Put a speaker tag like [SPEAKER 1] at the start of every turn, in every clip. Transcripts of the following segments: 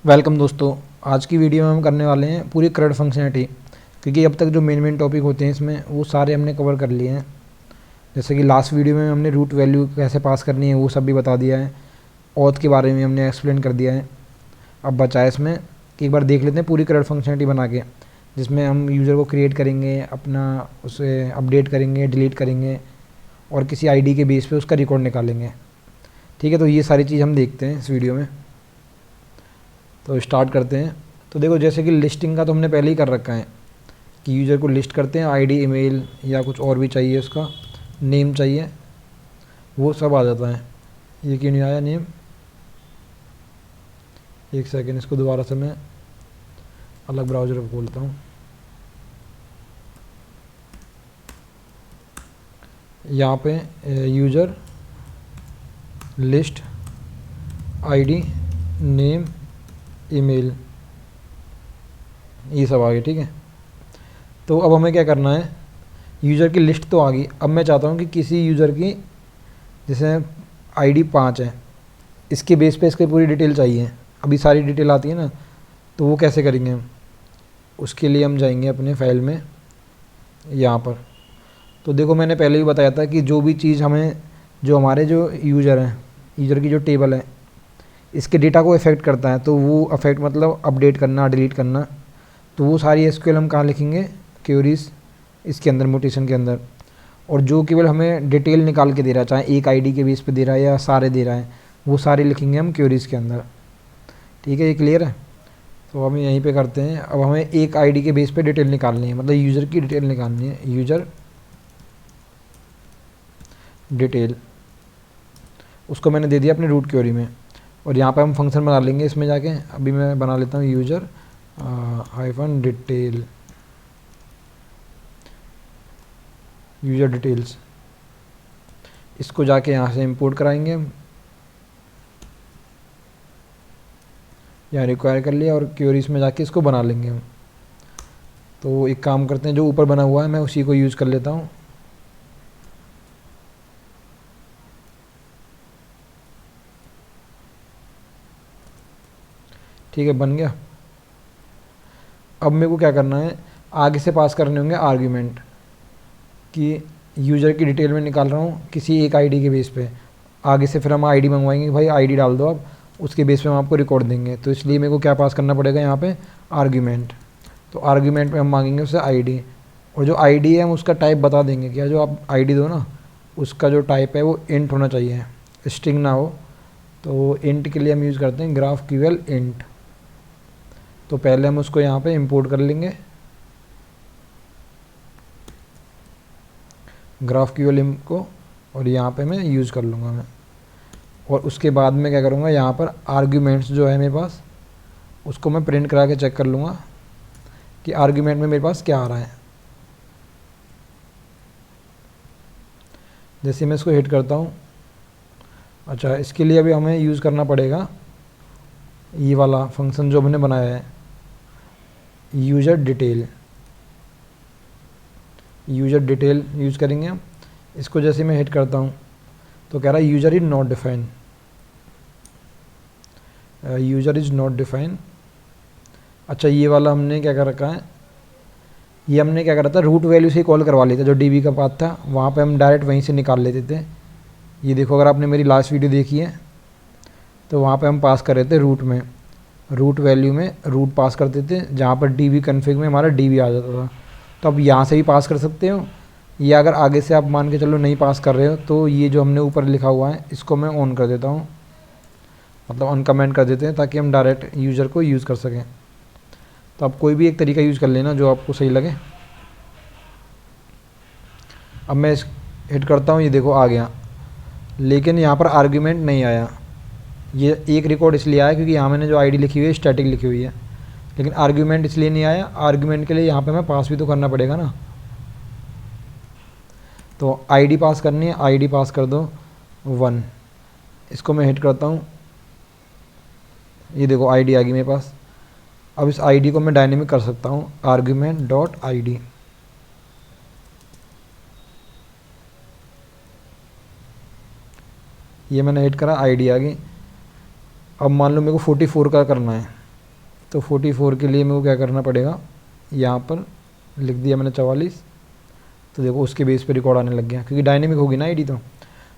[SPEAKER 1] Welcome दोस्तों। आज की वीडियो में हम करने वाले हैं पूरी CRUD फंक्शनलिटी, क्योंकि अब तक जो मेन टॉपिक होते हैं इसमें वो सारे हमने कवर कर लिए हैं। जैसे कि लास्ट वीडियो में हमने रूट वैल्यू कैसे पास करनी है वो सब भी बता दिया है। ऑथ के बारे में हमने एक्सप्लेन कर दिया है। अब बचा है इसमें कि एक बार देख लेते हैं पूरी CRUD फंक्शनलिटी बना के, जिसमें हम यूज़र को क्रिएट करेंगे, अपना उसे अपडेट करेंगे, डिलीट करेंगे और किसी ID के बेस पे उसका रिकॉर्ड निकालेंगे। ठीक है, तो ये सारी चीज़ हम देखते हैं इस वीडियो में। तो स्टार्ट करते हैं। तो देखो, जैसे कि लिस्टिंग का तो हमने पहले ही कर रखा है कि यूज़र को लिस्ट करते हैं, ID, ईमेल या कुछ और भी चाहिए, उसका नेम चाहिए, वो सब आ जाता है। ये क्यों नहीं आया नेम? एक सेकेंड, इसको दोबारा से मैं अलग ब्राउज़र पर खोलता हूँ। यहाँ पे user list ID name email ये सब आ गए। ठीक है, तो अब हमें क्या करना है, यूज़र की लिस्ट तो आ गई। अब मैं चाहता हूँ कि किसी यूज़र की, जैसे ID 5 है, इसके बेस पे इसकी पूरी डिटेल चाहिए। अभी सारी डिटेल आती है ना, तो वो कैसे करेंगे हम? उसके लिए हम जाएंगे अपने फाइल में, यहाँ पर। तो देखो, मैंने पहले भी बताया था कि जो भी चीज़ हमें, जो हमारे जो यूज़र हैं, यूज़र की जो टेबल है, इसके डेटा को अफेक्ट करता है, तो वो अफेक्ट मतलब अपडेट करना, डिलीट करना, तो वो सारी SQL हम कहाँ लिखेंगे? क्वेरीज इसके अंदर, मोटेशन के अंदर। और जो केवल हमें डिटेल निकाल के दे रहा है, चाहे एक ID के बेस पे दे रहा है या सारे दे रहा है, वो सारे लिखेंगे हम क्वेरीज के अंदर। ठीक है, ये क्लियर है? तो हम यहीं पे करते हैं। अब हमें एक ID के बेस पे डिटेल निकालनी है, मतलब यूज़र की डिटेल निकालनी है। यूज़र डिटेल, उसको मैंने दे दिया अपने रूट क्वेरी में, और यहाँ पे हम फंक्शन बना लेंगे इसमें जाके। अभी मैं बना लेता हूँ user hyphen detail, user details. इसको जाके यहाँ से इंपोर्ट कराएंगे हम, यहाँ रिक्वायर कर लिया, और क्वेरीज में जाके इसको बना लेंगे हम। तो एक काम करते हैं, जो ऊपर बना हुआ है मैं उसी को यूज़ कर लेता हूँ। ठीक है, बन गया। अब मेरे को क्या करना है, आगे से पास करने होंगे आर्ग्यूमेंट, कि यूज़र की डिटेल में निकाल रहा हूँ किसी एक ID के बेस पे। आगे से फिर हम ID मंगवाएंगे कि भाई ID डाल दो आप, उसके बेस पे हम आपको रिकॉर्ड देंगे। तो इसलिए मेरे को क्या पास करना पड़ेगा यहाँ पे? आर्ग्यूमेंट। तो आर्ग्यूमेंट में हम मांगेंगे उससे ID, और जो ID है हम उसका टाइप बता देंगे। क्या, जो आप ID दो ना, उसका जो टाइप है वो इंट होना चाहिए, स्ट्रिंग ना हो। तो इंट के लिए हम यूज़ करते हैं GraphQL इंट। तो पहले हम उसको यहाँ पे इंपोर्ट कर लेंगे, GraphQL इंट को, और यहाँ पे मैं यूज़ कर लूँगा मैं। और उसके बाद में क्या करूँगा, यहाँ पर आर्ग्यूमेंट्स जो है मेरे पास, उसको मैं प्रिंट करा के चेक कर लूँगा कि आर्ग्यूमेंट में मेरे पास क्या आ रहा है। जैसे मैं इसको हिट करता हूँ, अच्छा, इसके लिए अभी हमें यूज़ करना पड़ेगा ये वाला फंक्शन जो हमने बनाया है, user detail. User detail use करेंगे हम। इसको जैसे मैं हिट करता हूँ तो कह रहा है user is not define, user is not define. अच्छा, ये वाला हमने क्या कर रखा है, ये हमने क्या करा था, रूट वैल्यू से ही कॉल करवा लेते, जो DB का पाथ था वहाँ पे हम डायरेक्ट वहीं से निकाल लेते थे। ये देखो, अगर आपने मेरी लास्ट वीडियो देखी है तो वहाँ पे हम पास कर रहे थे रूट में, रूट वैल्यू में रूट पास करते थे, जहाँ पर DB कन्फिग में हमारा DB आ जाता था। तो अब यहाँ से भी पास कर सकते हो, या अगर आगे से आप मान के चलो नहीं पास कर रहे हो, तो ये जो हमने ऊपर लिखा हुआ है इसको मैं ऑन कर देता हूँ, मतलब अनकमेंट कर देते हैं, ताकि हम डायरेक्ट यूज़र को यूज़ कर सकें। तो आप कोई भी एक तरीका यूज़ कर लेना जो आपको सही लगे। अब मैं इस हिट करता हूँ, ये देखो आ गया, लेकिन यहाँ पर आर्ग्यूमेंट नहीं आया। ये एक रिकॉर्ड इसलिए आया क्योंकि यहाँ मैंने जो ID लिखी हुई है स्टैटिक लिखी हुई है, लेकिन आर्ग्यूमेंट इसलिए नहीं आया। आर्ग्यूमेंट के लिए यहाँ पे मैं पास भी तो करना पड़ेगा ना। तो ID पास करनी है, ID पास कर दो 1। इसको मैं हिट करता हूँ, ये देखो ID आ गई मेरे पास। अब इस ID को मैं डायनेमिक कर सकता हूँ, आर्ग्यूमेंट डॉट ID। ये मैंने हिट करा, ID आ गई। अब मान लो मेरे को 44 का करना है, तो 44 के लिए मेरे को क्या करना पड़ेगा, यहाँ पर लिख दिया मैंने 44, तो देखो उसके बेस पे रिकॉर्ड आने लग गया, क्योंकि डायनेमिक होगी ना आईडी। तो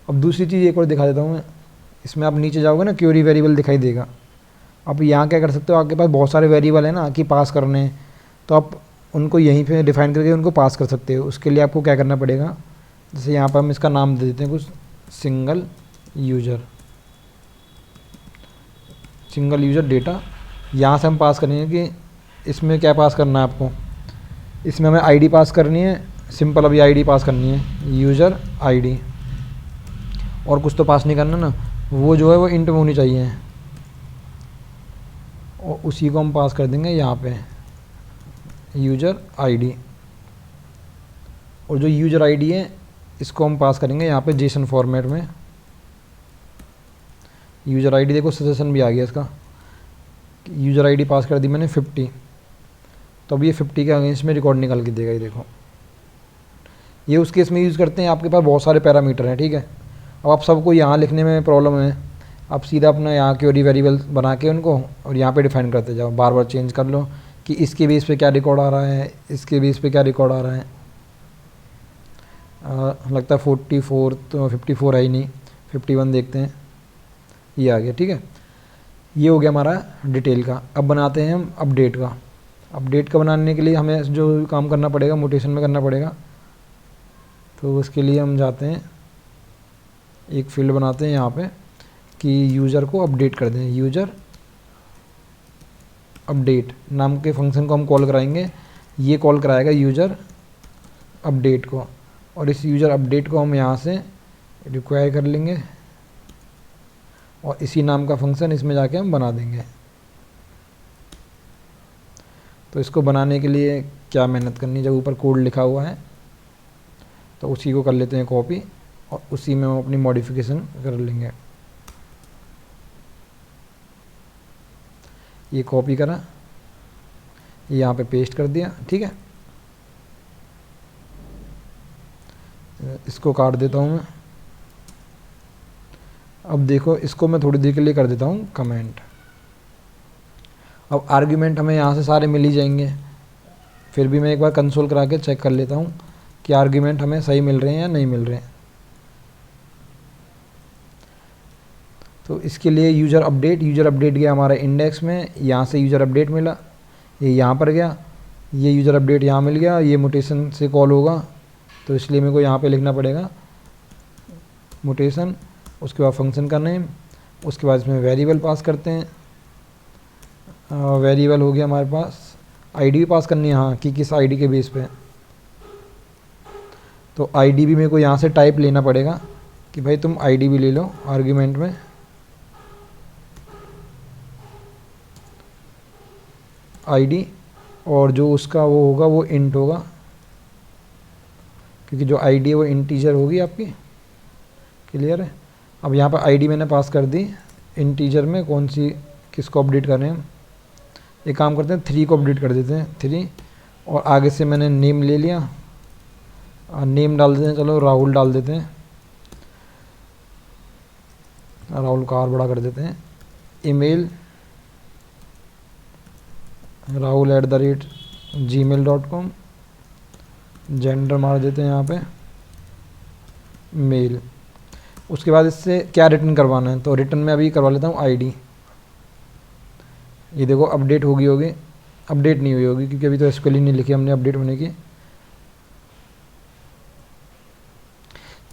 [SPEAKER 1] अब दूसरी चीज़ एक और दिखा देता हूँ मैं, इसमें आप नीचे जाओगे ना क्वेरी वेरिएबल दिखाई देगा। आप यहाँ क्या कर सकते हो, आपके पास बहुत सारे वेरिएबल है ना कि पास करने हैं, तो आप उनको यहीं पे डिफाइन करके उनको पास कर सकते हो। उसके लिए आपको क्या करना पड़ेगा, जैसे यहाँ पर हम इसका नाम दे देते हैं कुछ, सिंगल यूज़र डेटा। यहाँ से हम पास करेंगे कि इसमें क्या पास करना है आपको, इसमें हमें आईडी पास करनी है, सिंपल अभी आईडी पास करनी है, यूज़र आईडी, और कुछ तो पास नहीं करना ना, वो जो है वो इंट में होनी चाहिए, और उसी को हम पास कर देंगे यहाँ पे यूज़र आईडी। और जो यूज़र आईडी है इसको हम पास करेंगे यहाँ पे जेसन फॉर्मेट में। यूज़र आईडी देखो सजेशन भी आ गया इसका, यूज़र आईडी पास कर दी मैंने 50, तो अब ये 50 के अगेंस्ट में रिकॉर्ड निकाल के देगा। ये देखो, ये उस केस में यूज़ करते हैं आपके पास बहुत सारे पैरामीटर हैं, ठीक है। अब आप सबको यहाँ लिखने में प्रॉब्लम है, आप सीधा अपना यहाँ क्वेरी वेरिएबल बना के उनको और यहाँ पे डिफाइन करते जाओ, बार बार चेंज कर लो कि इसके बेस पे क्या रिकॉर्ड आ रहा है, इसके बेस पे क्या रिकॉर्ड आ रहा है। लगता है 44, तो 54 है ही नहीं, 51 देखते हैं, ये आ गया, ठीक है। ये हो गया हमारा डिटेल का। अब बनाते हैं हम अपडेट का। अपडेट का बनाने के लिए हमें जो काम करना पड़ेगा मोटेशन में करना पड़ेगा, तो उसके लिए हम जाते हैं, एक फील्ड बनाते हैं यहाँ पे कि यूज़र को अपडेट कर दें, यूज़र अपडेट नाम के फंक्शन को हम कॉल कराएंगे, ये कॉल कराएगा यूज़र अपडेट को, और इस यूज़र अपडेट को हम यहाँ से रिक्वायर कर लेंगे और इसी नाम का फंक्शन इसमें जाके हम बना देंगे। तो इसको बनाने के लिए क्या मेहनत करनी, जब ऊपर कोड लिखा हुआ है तो उसी को कर लेते हैं कॉपी, और उसी में हम अपनी मॉडिफिकेशन कर लेंगे। ये कॉपी करा, यहाँ पे पेस्ट कर दिया, ठीक है। इसको काट देता हूँ मैं। अब देखो, इसको मैं थोड़ी देर के लिए कर देता हूँ कमेंट। अब आर्ग्यूमेंट हमें यहाँ से सारे मिल ही जाएंगे, फिर भी मैं एक बार कंसोल करा के चेक कर लेता हूँ कि आर्ग्यूमेंट हमें सही मिल रहे हैं या नहीं मिल रहे हैं। तो इसके लिए यूज़र अपडेट गया हमारा इंडेक्स में, यहाँ से यूज़र अपडेट मिला, ये यहाँ पर गया, ये यूज़र अपडेट यहाँ मिल गया, ये मोटेशन से कॉल होगा, तो इसलिए मेरे को यहाँ पे लिखना पड़ेगा मोटेशन, उसके बाद फंक्शन का नेम, उसके बाद इसमें वेरिएबल पास करते हैं। वेरिएबल हो गया हमारे पास, आईडी भी पास करनी है, हाँ, कि किस आईडी के बेस पे। तो आईडी भी मेरे को यहाँ से टाइप लेना पड़ेगा कि भाई तुम आईडी भी ले लो आर्ग्यूमेंट में। आईडी, और जो उसका वो होगा वो इंट होगा, क्योंकि जो आईडी है वो इंटीजर होगी आपकी। क्लियर है। अब यहाँ पर आईडी मैंने पास कर दी इंटीजर में, कौन सी किसको अपडेट कर रहे हैं हम। एक काम करते हैं 3 को अपडेट कर देते हैं, 3, और आगे से मैंने नेम ले लिया, नेम डाल देते हैं, चलो राहुल डाल देते हैं, राहुल का बड़ा कर देते हैं। ईमेल rahul@gmail.com, जेंडर मार देते हैं यहाँ पे मेल। उसके बाद इससे क्या रिटर्न करवाना है, तो रिटर्न में अभी करवा लेता हूँ आईडी। ये देखो अपडेट होगी, अपडेट नहीं हुई होगी क्योंकि अभी तो एसक्यूएल ही नहीं लिखी हमने अपडेट होने की।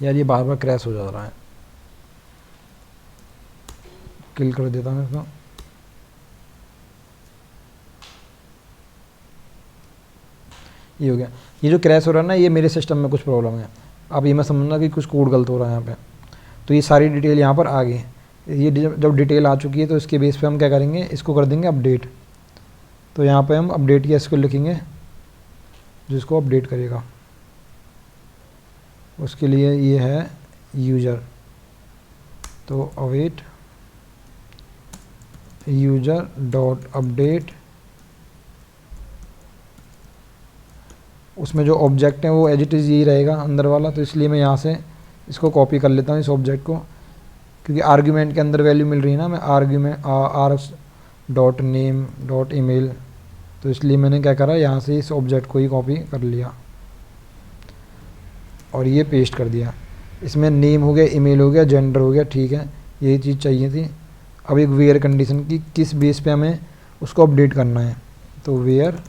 [SPEAKER 1] यार ये बार बार क्रैश हो जा रहा है, किल कर देता हूँ इसको। ये हो गया। ये जो क्रैश हो रहा है ना, ये मेरे सिस्टम में कुछ प्रॉब्लम है। अब ये मैं समझना कि कुछ कोड गलत हो रहा है यहाँ पे। तो ये सारी डिटेल यहाँ पर आ गई। ये जब डिटेल आ चुकी है तो इसके बेस पे हम क्या करेंगे, इसको कर देंगे अपडेट। तो यहाँ पे हम अपडेट की एसक्यूएल लिखेंगे जिसको अपडेट करेगा। उसके लिए ये है यूज़र, तो अवेट यूज़र डॉट अपडेट। उसमें जो ऑब्जेक्ट है वो एज इट इज़ यही रहेगा अंदर वाला, तो इसलिए मैं यहाँ से इसको कॉपी कर लेता हूँ इस ऑब्जेक्ट को, क्योंकि आर्ग्यूमेंट के अंदर वैल्यू मिल रही है ना। मैं डॉट नेम डॉट ईमेल, तो इसलिए मैंने क्या करा, यहाँ से इस ऑब्जेक्ट को ही कॉपी कर लिया और ये पेस्ट कर दिया। इसमें नेम हो गया, ईमेल हो गया, जेंडर हो गया, ठीक है, यही चीज़ चाहिए थी। अब एक वेयर कंडीशन की किस बेस पे हमें उसको अपडेट करना है, तो वेयर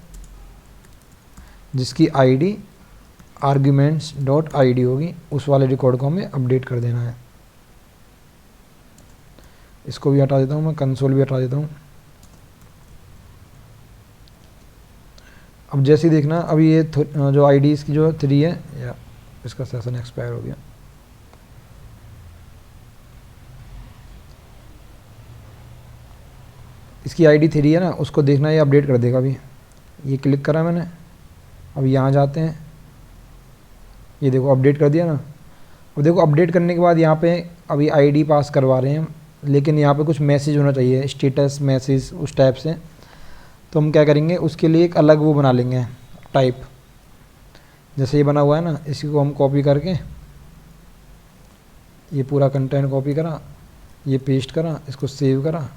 [SPEAKER 1] जिसकी आईडी आर्ग्यूमेंट्स डॉट आईडी होगी, उस वाले रिकॉर्ड को हमें अपडेट कर देना है। इसको भी हटा देता हूँ मैं, कंसोल भी हटा देता हूँ। अब जैसे ही देखना, अभी ये जो आईडी इसकी जो 3 है, या इसका सेशन एक्सपायर हो गया। इसकी आईडी 3 है ना, उसको देखना ये अपडेट कर देगा। अभी ये क्लिक करा मैंने, अब यहाँ जाते हैं, ये देखो अपडेट कर दिया ना। अब देखो अपडेट करने के बाद यहाँ पे अभी आईडी पास करवा रहे हैं हम, लेकिन यहाँ पे कुछ मैसेज होना चाहिए, स्टेटस मैसेज उस टाइप से। तो हम क्या करेंगे, उसके लिए एक अलग वो बना लेंगे टाइप, जैसे ये बना हुआ है ना, इसी को हम कॉपी करके ये पूरा कंटेंट कॉपी करा, ये पेस्ट करा, इसको सेव करा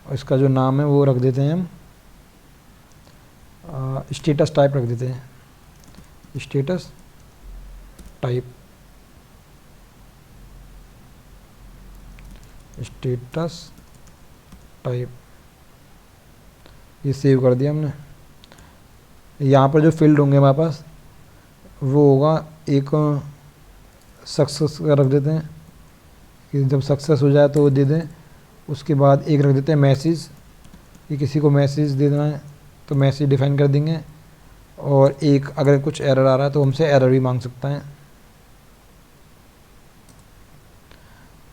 [SPEAKER 1] और इसका जो नाम है वो रख देते हैं हम स्टेटस टाइप रख देते हैं, स्टेटस टाइप, स्टेटस टाइप, ये सेव कर दिया हमने। यहाँ पर जो फील्ड होंगे हमारे पास वो होगा, एक सक्सेस का रख देते हैं कि जब सक्सेस हो जाए तो वो दे दें। उसके बाद एक रख देते हैं मैसेज, कि किसी को मैसेज दे देना है तो मैसेज डिफाइन कर देंगे। और एक अगर कुछ एरर आ रहा है तो हमसे एरर भी मांग सकता है।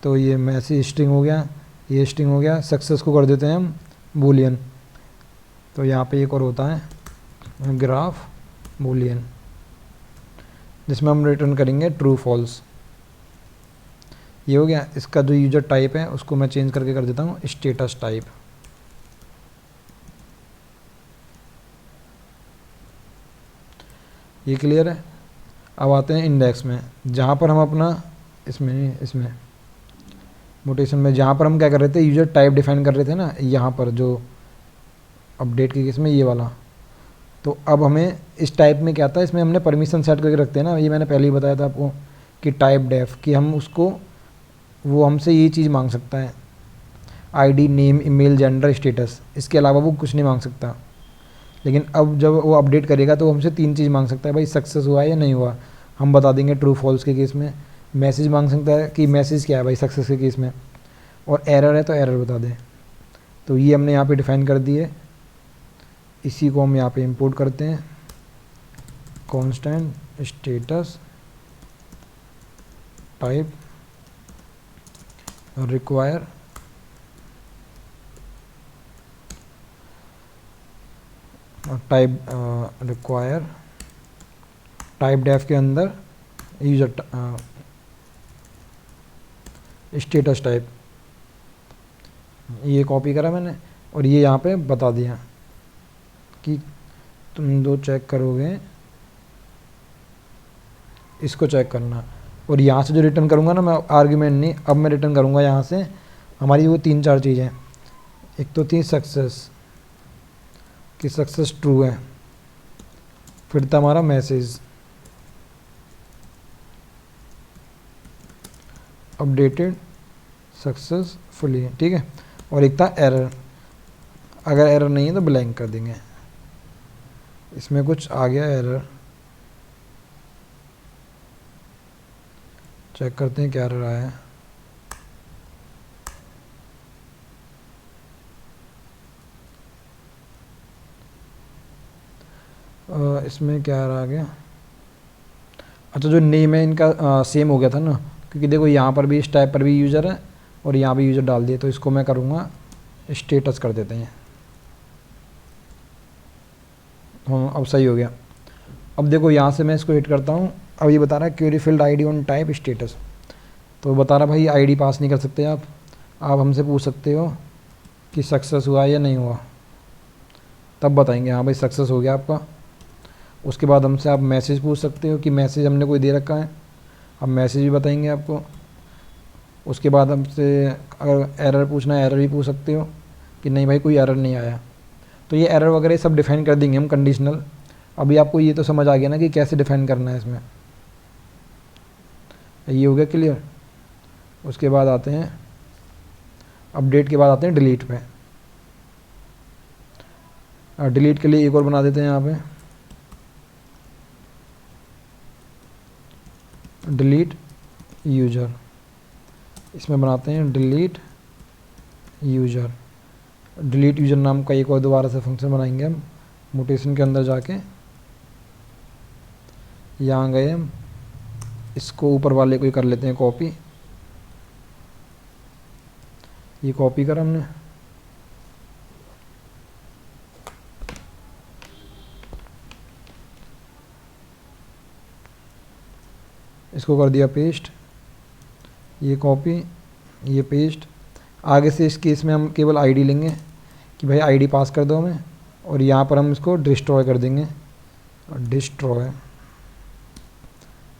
[SPEAKER 1] तो ये मैसेज स्ट्रिंग हो गया, ये स्ट्रिंग हो गया। सक्सेस को कर देते हैं हम बूलियन। तो यहाँ पे एक और होता है ग्राफ बूलियन, जिसमें हम रिटर्न करेंगे ट्रू फॉल्स। ये हो गया। इसका जो यूजर टाइप है उसको मैं चेंज करके कर देता हूँ स्टेटस टाइप। ये क्लियर है। अब आते हैं इंडेक्स में, जहाँ पर हम अपना इसमें मोटेशन में जहाँ पर हम क्या कर रहे थे, यूजर टाइप डिफाइन कर रहे थे ना, यहाँ पर जो अपडेट के केस में ये वाला। तो अब हमें इस टाइप में क्या था, इसमें हमने परमिशन सेट करके रखते हैं ना, ये मैंने पहले ही बताया था आपको कि टाइप डेफ, कि हम उसको, वो हमसे ये चीज़ मांग सकता है ID, name, email, gender, status, इसके अलावा वो कुछ नहीं मांग सकता। लेकिन अब जब वो अपडेट करेगा तो हमसे 3 चीज़ मांग सकता है, भाई सक्सेस हुआ है या नहीं हुआ, हम बता देंगे ट्रू फॉल्स के केस में। मैसेज मांग सकता है कि मैसेज क्या है भाई सक्सेस के केस में, और एरर है तो एरर बता दें। तो ये हमने यहाँ पे डिफाइन कर दिए। इसी को हम यहाँ पे इंपोर्ट करते हैं, constant status type require require type def के अंदर यूजर स्टेटस टाइप, ये कॉपी करा मैंने और ये यहाँ पे बता दिया कि तुम दो चेक करोगे, इसको चेक करना। और यहाँ से जो रिटर्न करूँगा ना मैं, आर्ग्यूमेंट नहीं, अब मैं रिटर्न करूँगा यहाँ से हमारी वो 3-4 चीज़ें। एक तो थी सक्सेस, कि सक्सेस ट्रू है, फिर था हमारा मैसेज अपडेटेड सक्सेसफुली, ठीक है, और एक था एरर, अगर एरर नहीं है तो ब्लैंक कर देंगे। इसमें कुछ आ गया एरर, चेक करते हैं क्या एरर आया है। इसमें क्या एरर आ गया, अच्छा जो नेम है इनका सेम हो गया था ना, क्योंकि देखो यहाँ पर भी इस टाइप पर भी यूज़र है और यहाँ भी यूज़र डाल दिए। तो इसको मैं करूँगा स्टेटस कर देते हैं। हाँ अब सही हो गया। अब देखो यहाँ से मैं इसको हिट करता हूँ, अब ये बता रहा है query field ID on type status. तो बता रहा भाई आईडी पास नहीं कर सकते आप हमसे पूछ सकते हो कि सक्सेस हुआ या नहीं हुआ, तब बताएंगे हाँ भाई सक्सेस हो गया आपका। उसके बाद हमसे आप मैसेज पूछ सकते हो कि मैसेज हमने कोई दे रखा है, अब मैसेज भी बताएंगे आपको। उसके बाद हमसे अगर एरर पूछना है एरर भी पूछ सकते हो कि नहीं भाई कोई एरर नहीं आया। तो ये एरर वगैरह सब डिफाइन कर देंगे हम कंडीशनल। अभी आपको ये तो समझ आ गया ना कि कैसे डिफाइन करना है इसमें, ये हो गया क्लियर। उसके बाद आते हैं अपडेट के बाद आते हैं डिलीट पे। डिलीट के लिए एक और बना देते हैं यहाँ पे, डिलीट यूज़र। इसमें बनाते हैं डिलीट यूज़र। डिलीट यूज़र नाम का एक और दोबारा से फंक्शन बनाएंगे हम। मोटेशन के अंदर जाके यहाँ गए हम, इसको ऊपर वाले को ही कर लेते हैं कॉपी। ये कॉपी करा हमने, इसको कर दिया पेस्ट, ये कॉपी ये पेस्ट। आगे से इस केस में हम केवल आईडी लेंगे कि भाई आईडी पास कर दो हमें, और यहाँ पर हम इसको डिस्ट्रॉय कर देंगे, डिस्ट्रॉय।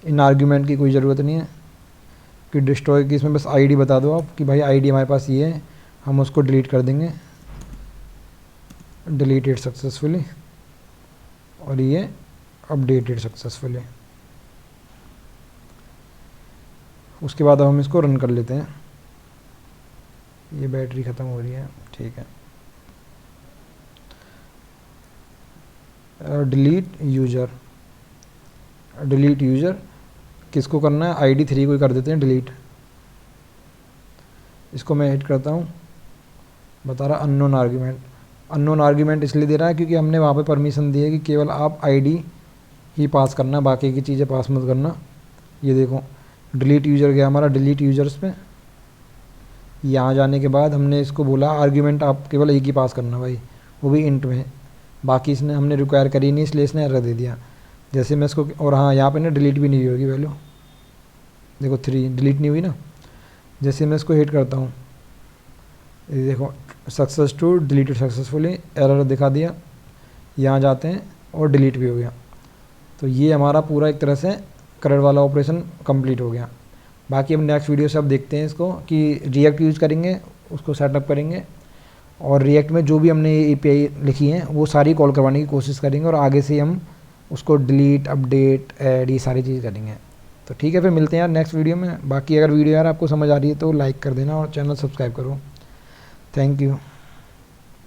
[SPEAKER 1] इन आर्ग्यूमेंट की कोई ज़रूरत नहीं है कि डिस्ट्रॉय की, इसमें बस आईडी बता दो आप कि भाई आईडी हमारे पास ये है, हम उसको डिलीट कर देंगे, डिलीटेड सक्सेसफुली, और ये अपडेटेड सक्सेसफुली। उसके बाद अब हम इसको रन कर लेते हैं। ये बैटरी ख़त्म हो रही है, ठीक है। डिलीट यूज़र, डिलीट यूज़र किसको करना है, आईडी 3 को ही कर देते हैं डिलीट। इसको मैं हिट करता हूँ, बता रहा अननोन आर्ग्यूमेंट। अननोन आर्ग्यूमेंट इसलिए दे रहा है क्योंकि हमने वहाँ पे परमिशन दी है कि केवल आप आईडी ही पास करना, बाकी की चीज़ें पास मत करना। ये देखो डिलीट यूज़र गया हमारा डिलीट यूज़र्स पे। यहाँ जाने के बाद हमने इसको बोला आर्ग्यूमेंट आप केवल एक ही पास करना भाई, वो भी इंट में, बाकी इसने हमने रिक्वायर करी नहीं इसलिए इसने एरर दे दिया। जैसे मैं इसको, और हाँ यहाँ पे ना डिलीट भी नहीं हुई होगी वैल्यू, देखो 3 डिलीट नहीं हुई ना। जैसे मैं इसको हिट करता हूँ, ये देखो success to deleted successfully, error दिखा दिया। यहाँ जाते हैं और डिलीट भी हो गया। तो ये हमारा पूरा एक तरह से करंट वाला ऑपरेशन कंप्लीट हो गया। बाकी हम नेक्स्ट वीडियो से अब देखते हैं इसको कि रिएक्ट यूज़ करेंगे, उसको सेटअप करेंगे, और रिएक्ट में जो भी हमने ये एपीआई लिखी हैं वो सारी कॉल करवाने की कोशिश करेंगे, और आगे से हम उसको डिलीट अपडेट ऐड ये सारी चीज़ करेंगे। तो ठीक है, फिर मिलते हैं यार नेक्स्ट वीडियो में। बाकी अगर वीडियो यार आपको समझ आ रही है तो लाइक कर देना और चैनल सब्सक्राइब करो। Thank you.